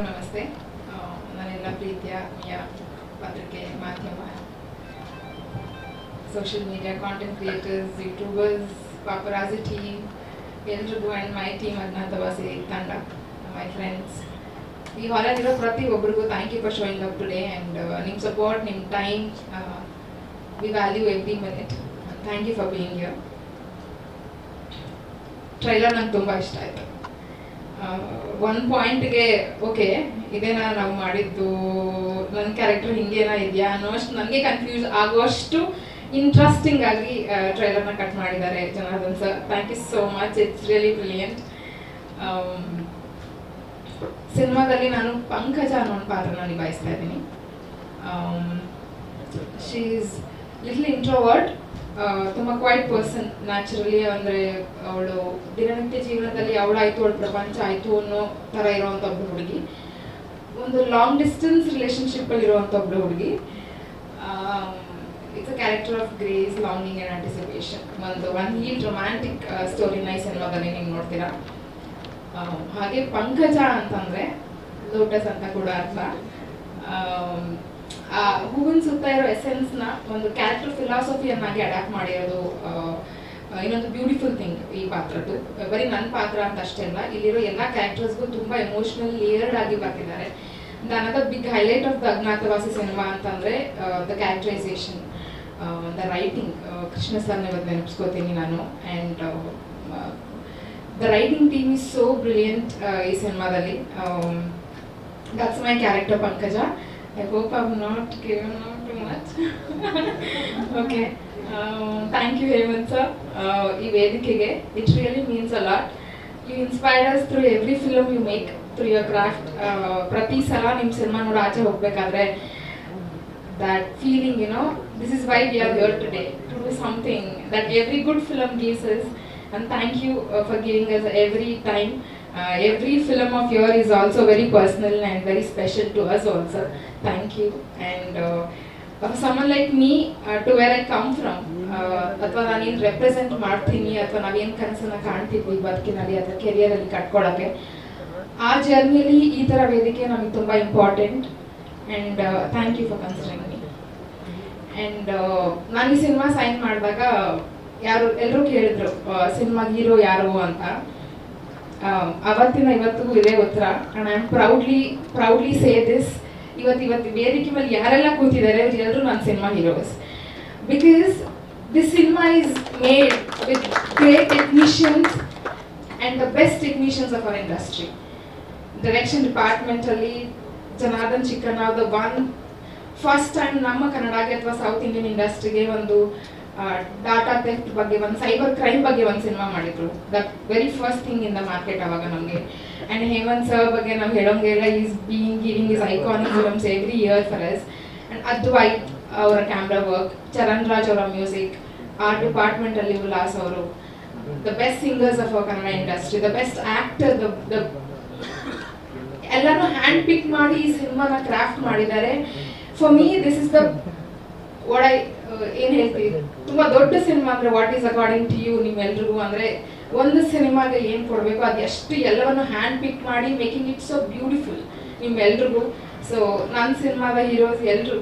ನಮಸ್ತೆ. ನನ್ನೆಲ್ಲ ಪ್ರೀತಿಯ ಪತ್ರಿಕೆ ಮಾಧ್ಯಮ social media content creators youtubers paparazzi team ಎಲ್ರಿಗೂ ಆ್ಯಂಡ್ ಮೈ ಟೀಮ್ ಅಜ್ಞಾತವಾಸಿ ತಂಡ ಮೈ ಫ್ರೆಂಡ್ಸ್ ಈ ಹಾಲಲ್ಲಿರೋ ಪ್ರತಿಯೊಬ್ಬರಿಗೂ thank you for showing up today and ನಿಮ್ಮ ಸಪೋರ್ಟ್ ನಿಮ್ಮ time we value every minute. Thank you for being here. Trailer ನಂಗೆ ತುಂಬ ಇಷ್ಟ ಆಯಿತು. ಒಂದು ಪಾಯಿಂಟ್ಗೆ ಓಕೆ ಇದೇನಾ ನಾವು ಮಾಡಿದ್ದು, ನನ್ನ ಕ್ಯಾರೆಕ್ಟರ್ ಹಿಂಗೇನಾ ಇದೆಯಾ ಅನ್ನೋಷ್ಟು ನನಗೆ ಕನ್ಫ್ಯೂಸ್ ಆಗುವಷ್ಟು ಇಂಟ್ರೆಸ್ಟಿಂಗ್ ಆಗಿ ಟ್ರೈಲರ್ನ ಕಟ್ ಮಾಡಿದ್ದಾರೆ Janardhan sir. Thank you so much, it's really brilliant. ಸಿನಿಮಾದಲ್ಲಿ ನಾನು ಪಂಕಜ ಅನ್ನೋ ಒಂದು ಪಾತ್ರನ ನಿಭಾಯಿಸ್ತಾ ಇದ್ದೀನಿ. ಶಿ ಈಸ್ ಲಿಟ್ಲ್ ಇಂಟ್ರೋವರ್ಟ್, ತುಂಬ ಕ್ವೈಟ್ ಪರ್ಸನ್ ನ್ಯಾಚುರಲಿ. ಅಂದರೆ ಅವಳು ದಿನನಿತ್ಯ ಜೀವನದಲ್ಲಿ ಅವಳಾಯಿತು ಅವಳ ಪ್ರಪಂಚ ಆಯಿತು ಅನ್ನೋ ಥರ ಇರೋವಂಥ ಒಬ್ಬಳು ಹುಡುಗಿ, ಒಂದು ಲಾಂಗ್ ಡಿಸ್ಟೆನ್ಸ್ ರಿಲೇಷನ್ಶಿಪ್ಪಲ್ಲಿ ಇರುವಂಥ ಒಬ್ಬಳು ಹುಡುಗಿ. It's a character of grace, longing and anticipation. One heal romantic ಸ್ಟೋರಿನ ಈ ಸಿನಿಮಾದಲ್ಲಿ ನೀವು ನೋಡ್ತೀರಾ. ಹಾಗೆ ಪಂಕಜ ಅಂತಂದರೆ ಲೋಟಸ್ ಅಂತ ಕೂಡ ಅರ್ಥ. ಆ ಹೂವಿನ ಸುತ್ತ ಇರೋ ಎಸೆನ್ಸ್ನ ಒಂದು ಕ್ಯಾರೆಕ್ಟರ್ ಫಿಲಾಸಫಿಯನ್ನಾಗಿ ಅಡ್ಯಾಪ್ಟ್ ಮಾಡಿರೋದು ಇನ್ನೊಂದು ಬ್ಯೂಟಿಫುಲ್ ಥಿಂಗ್ ಈ ಪಾತ್ರದ್ದು. ಬರೀ ನನ್ನ ಪಾತ್ರ ಅಂತ ಅಷ್ಟೇ ಅಲ್ಲ, ಇಲ್ಲಿರೋ ಎಲ್ಲ ಕ್ಯಾರೆಕ್ಟರ್ಸ್ಗೂ ತುಂಬ ಎಮೋಷನಲ್ ಲೇಯರ್ಡ್ ಆಗಿ ಬರ್ತಿದ್ದಾರೆ. Another big highlight of the Ajnathavasi cinema ಅಂತಂದರೆ the characterisation, the writing. Krishna ಸರ್ನ ಇವತ್ತು ನೆನಪಿಸ್ಕೋತೀನಿ ನಾನು. And the writing team is so brilliant ಈ ಸಿನಿಮಾದಲ್ಲಿ. That's my character Pankaja. I hope I'm not given out too much. Okay. Thank you, Hemant sir. ಈ ವೇದಿಕೆಗೆ it really means a lot. You inspire us through every film you make, through your craft. ಪ್ರತಿ ಸಲ ನಿಮ್ಮ cinema ನೋಡಿ ಆಚೆ ಹೋಗ್ಬೇಕಾದ್ರೆ that feeling, this is why we are here today, to do something that every good film gives us. And thank you for giving us every time. Every film of yours is also very personal and very special to us also. Thank you. And for someone like me, to where I come from, ಅಥವಾ ನಾನೇನು represent ಮಾಡ್ತೀನಿ ಅಥವಾ ನಾವೇನು ಕನಸನ್ನು ಕಾಣ್ತೀವಿ ಬದುಕಿನಲ್ಲಿ ಅಥವಾ ಕೆರಿಯರಲ್ಲಿ ಕಟ್ಕೊಳ್ಳೋಕ್ಕೆ, ಆ ಜರ್ನಿಲಿ ಈ ಥರ ವೇದಿಕೆ ನಮಗೆ ತುಂಬ important. And thank you for considering me. And ನಾನು ಈ ಸಿನಿಮಾ ಸೈನ್ ಮಾಡಿದಾಗ ಎಲ್ಲರೂ ಕೇಳಿದ್ರು ಸಿನಿಮಾಗೆ ಹೀರೋ ಯಾರು ಅಂತ. ಅವತ್ತಿನ ಇವತ್ತಿಗೂ ಇದೇ ಉತ್ತರ. And I am proudly say this. ಇವತ್ತು ವೇದಿಕೆ ಮೇಲೆ ಯಾರೆಲ್ಲ ಕೂತಿದ್ದಾರೆ ಎಲ್ಲರೂ ನನ್ನ cinema heroes. Because this cinema is made with great technicians and the best technicians of our industry. Direction ಡಿಪಾರ್ಟ್ಮೆಂಟಲ್ಲಿ Janardhan Chikkanna the one first time ನಮ್ಮ ಕನ್ನಡಗೆ ಅಥವಾ ಸೌತ್ ಇಂಡಿಯನ್ ಇಂಡಸ್ಟ್ರಿಗೆ ಒಂದು ಡಾಟಾ ಥೆಫ್ಟ್ ಬಗ್ಗೆ, ಒಂದು ಸೈಬರ್ ಕ್ರೈಮ್ ಬಗ್ಗೆ ಒಂದು ಸಿನಿಮಾ ಮಾಡಿದ್ರು. That very first thing in the market ಅವಾಗ ನಮಗೆ. ಆ್ಯಂಡ್ ಹೇಮಂತ್ ಸರ್ ಬಗ್ಗೆ ನಾವು ಹೇಳೋಂಗೆಲ್ಲ is giving is iconic films every year for us. And Advaith ಅವರ ಕ್ಯಾಮ್ರಾ ವರ್ಕ್, ಚರಣ್ ರಾಜ್ ಅವರ ಮ್ಯೂಸಿಕ್, ಆರ್ಟ್ ಡಿಪಾರ್ಟ್ಮೆಂಟಲ್ಲಿ ಉಲ್ಲಾಸ್ ಅವರು, the best singers of our Kannada industry, the best actor, ಎಲ್ಲರೂ ಹ್ಯಾಂಡ್ ಪಿಕ್ ಮಾಡಿ ಈ ಸಿನಿಮಾನ ಕ್ರಾಫ್ಟ್ ಮಾಡಿದ್ದಾರೆ. For me this is the ಏನು ಹೇಳ್ತೀವಿ, ತುಂಬ ದೊಡ್ಡ ಸಿನಿಮಾ ಅಂದರೆ what is according to you ನಿಮ್ಮೆಲ್ರಿಗೂ. ಅಂದರೆ ಒಂದು ಸಿನಿಮಾಗೆ ಏನು ಕೊಡಬೇಕು ಅದು ಎಷ್ಟು ಎಲ್ಲವನ್ನು ಹ್ಯಾಂಡ್ ಪಿಕ್ ಮಾಡಿ ಮೇಕಿಂಗ್ ಇಟ್ ಸೊ ಬ್ಯೂಟಿಫುಲ್ ನಿಮ್ಮೆಲ್ರಿಗೂ. ಸೊ ನನ್ನ ಸಿನಿಮಾದ ಹೀರೋಸ್ ಎಲ್ಲರೂ,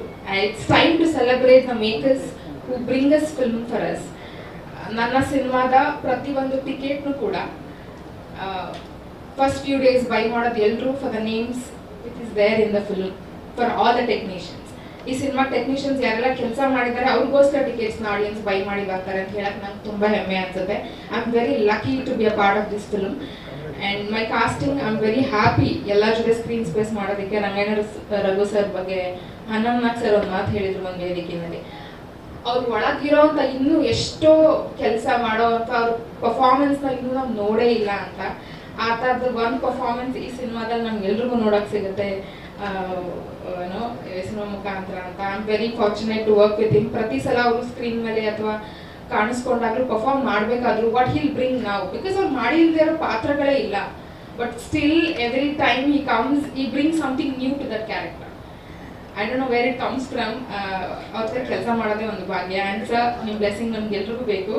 it's time to celebrate the makers who bring us film for us. ನನ್ನ ಸಿನಿಮಾದ ಪ್ರತಿಯೊಂದು ಟಿಕೆಟ್ನು ಕೂಡ ಫಸ್ಟ್ ಫ್ಯೂ ಡೇಸ್ ಬೈ ಮಾಡೋದು ಎಲ್ಲರೂ for the names it is there in the film for all the technicians. ಈ ಸಿನಿಮಾ ಟೆಕ್ನಿಷಿಯನ್ಸ್ ಯಾರೆಲ್ಲ ಕೆಲಸ ಮಾಡಿದ್ದಾರೆ ಅವ್ರಿಗೋಸ್ಕರ ಟಿಕೆಟ್ಸ್ನ ಆಡಿಯನ್ಸ್ ಬೈ ಮಾಡಿ ಬರ್ತಾರೆ ಅಂತ ಹೇಳಕ್ಕೆ ನಂಗೆ ತುಂಬ ಹೆಮ್ಮೆ ಅನ್ಸುತ್ತೆ. I am very lucky to be a part of this film. And my casting I am very happy ಎಲ್ಲರ ಜೊತೆ ಸ್ಕ್ರೀನ್ ಸ್ಪೇಸ್ ಮಾಡೋದಕ್ಕೆ. ರಂಗಾಯಣ ರಘು ಸರ್ ಬಗ್ಗೆ ಹನ್ನೊಂದು ಸರ್ ಒಂದು ಮಾತು ಹೇಳಿದ್ರು ಒಂದು ವೇದಿಕೆಯಲ್ಲಿ. ಅವ್ರು ಒಳಗಿರೋಂಥ ಇನ್ನೂ ಎಷ್ಟೋ ಕೆಲಸ ಮಾಡೋವಂಥ ಅವ್ರ ಪರ್ಫಾರ್ಮೆನ್ಸ್ನ ಇನ್ನೂ ನಾವು ನೋಡೇ ಇಲ್ಲ ಅಂತ. ಆ ಥರದ್ದು ಒಂದು ಪರ್ಫಾರ್ಮೆನ್ಸ್ ಈ ಸಿನಿಮಾದಲ್ಲಿ ನಮ್ಗೆಲ್ರಿಗೂ ನೋಡೋಕ್ಕೆ ಸಿಗುತ್ತೆ ಸಿನಿಮಾ ಮುಖಾಂತರ ಅಂತ. I am very fortunate to work with him. ಪ್ರತಿ ಸಲ ಅವರು ಸ್ಕ್ರೀನ್ ಮೇಲೆ ಅಥವಾ ಕಾಣಿಸ್ಕೊಂಡಾಗಲೂ ಪರ್ಫಾರ್ಮ್ ಮಾಡಬೇಕಾದ್ರು ವಾಟ್ ಹಿಲ್ ಬ್ರಿಂಗ್ ನಾವು, ಬಿಕಾಸ್ ಅವ್ರು ಮಾಡಿಲ್ಲದೆ ಇರೋ ಪಾತ್ರಗಳೇ ಇಲ್ಲ. But still every time he comes he bring something new to that character. I don't know where it comes from. ಅವ್ರ ಜೊತೆ ಕೆಲಸ ಮಾಡೋದೇ ಒಂದು ಭಾಗ್ಯ. ಆ್ಯಂಡ್ ಸರ್ ನಿಮ್ಮ ಬ್ಲೆಸ್ಸಿಂಗ್ ನಮ್ಗೆಲ್ರಿಗೂ ಬೇಕು.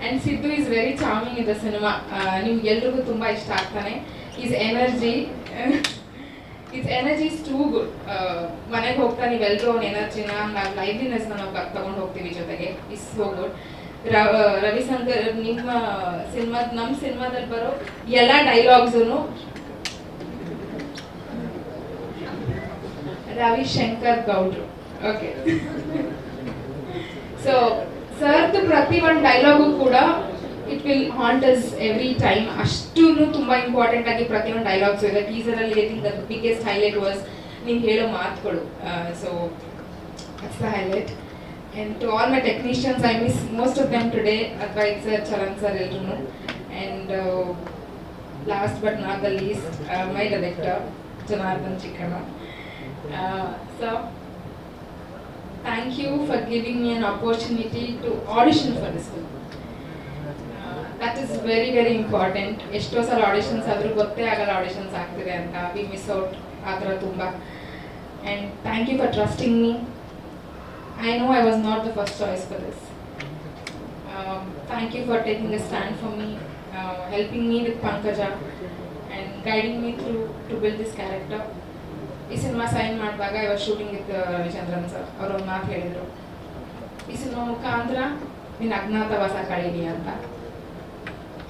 And Siddu is very charming in the cinema. ನಿಮ್ಗೆಲ್ರಿಗೂ ತುಂಬ ಇಷ್ಟ ಆಗ್ತಾನೆ. Is energy it's energy is too good. ಮನೆಗೆ ಹೋಗ್ತಾ ನೀವೆಲ್ಲರೂ ಅವ್ನ ಎನರ್ಜಿನ ನಾವು ಲೈವ್ಲಿನೆಸ್ನ ನಾವು ತಗೊಂಡು ಹೋಗ್ತೀವಿ ಜೊತೆಗೆ. Is so good. ರವಿಶಂಕರ್ ನಿಮ್ಮ ನಮ್ಮ ಸಿನಿಮಾದಲ್ಲಿ ಬರೋ ಎಲ್ಲ ಡೈಲಾಗ್ಸೂ ರವಿಶಂಕರ್ ಗೌಡ್ರು. ಓಕೆ, ಸೊ ಸರ್ದು ಪ್ರತಿ ಒಂದು ಡೈಲಾಗು ಕೂಡ it will haunt us every time. ಅಷ್ಟೂ ತುಂಬ ಇಂಪಾರ್ಟೆಂಟ್ ಆಗಿ ಪ್ರತಿ ಒಂದು ಡೈಲಾಗ್ಸು ಇದೆ. ಟೀಸರಲ್ಲಿ I think the biggest highlight was ನೀವು ಹೇಳೋ ಮಾತುಗಳು. So that's the highlight. And to all my technicians, I miss most of them today, Advait sir, Charan sir, Eldrunu. And last but not the least, my director, Janardhan Chikkana. So, thank you for giving me an opportunity to audition for this film. That is very, very important. Eshto sal auditions adru gotte agala auditions aagtide anta. We miss out adra tumba. And thank you for trusting me. I know I was not the first choice for this. Thank you for taking a stand for me, helping me with Pankaja and guiding me through to build this character. ಈ cinema sign ಮಾಡಿದಾಗ I was shooting with Ravichandran sir. ಅವರು ಒಂದು ಮಾತು ಹೇಳಿದರು, ಈ cinema ಮುಖಾಂತರ ನೀನು ಅಜ್ಞಾತವಾಸ ಕಳೀಲಿ ಅಂತ.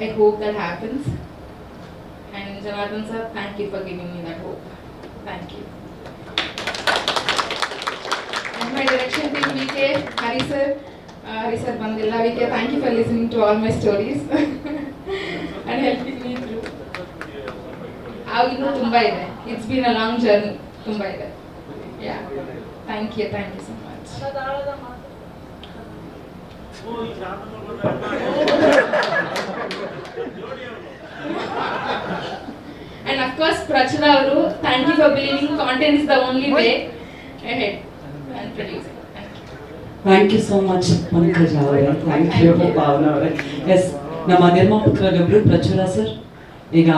I hope that happens. And Janardhan sir, thank you for giving me that hope. Thank you. My direction team, VK, Hari sir bandilla. VK, thank you for listening to all my stories and helping me through. Avinu tumba ide. It's been a long journey. Tumba ide. Yeah. Thank you so much. And of course, Prachula avaru, thank you for believing content is the only way ahead. Thank you so much Pankaja ಅವರೇ. Thank you Bhavana ಅವರೇ. S, ನಮ್ಮ ನಿರ್ಮಾಪಕರೊಬ್ಬರು ಪ್ರಚುರ sir. ಈಗ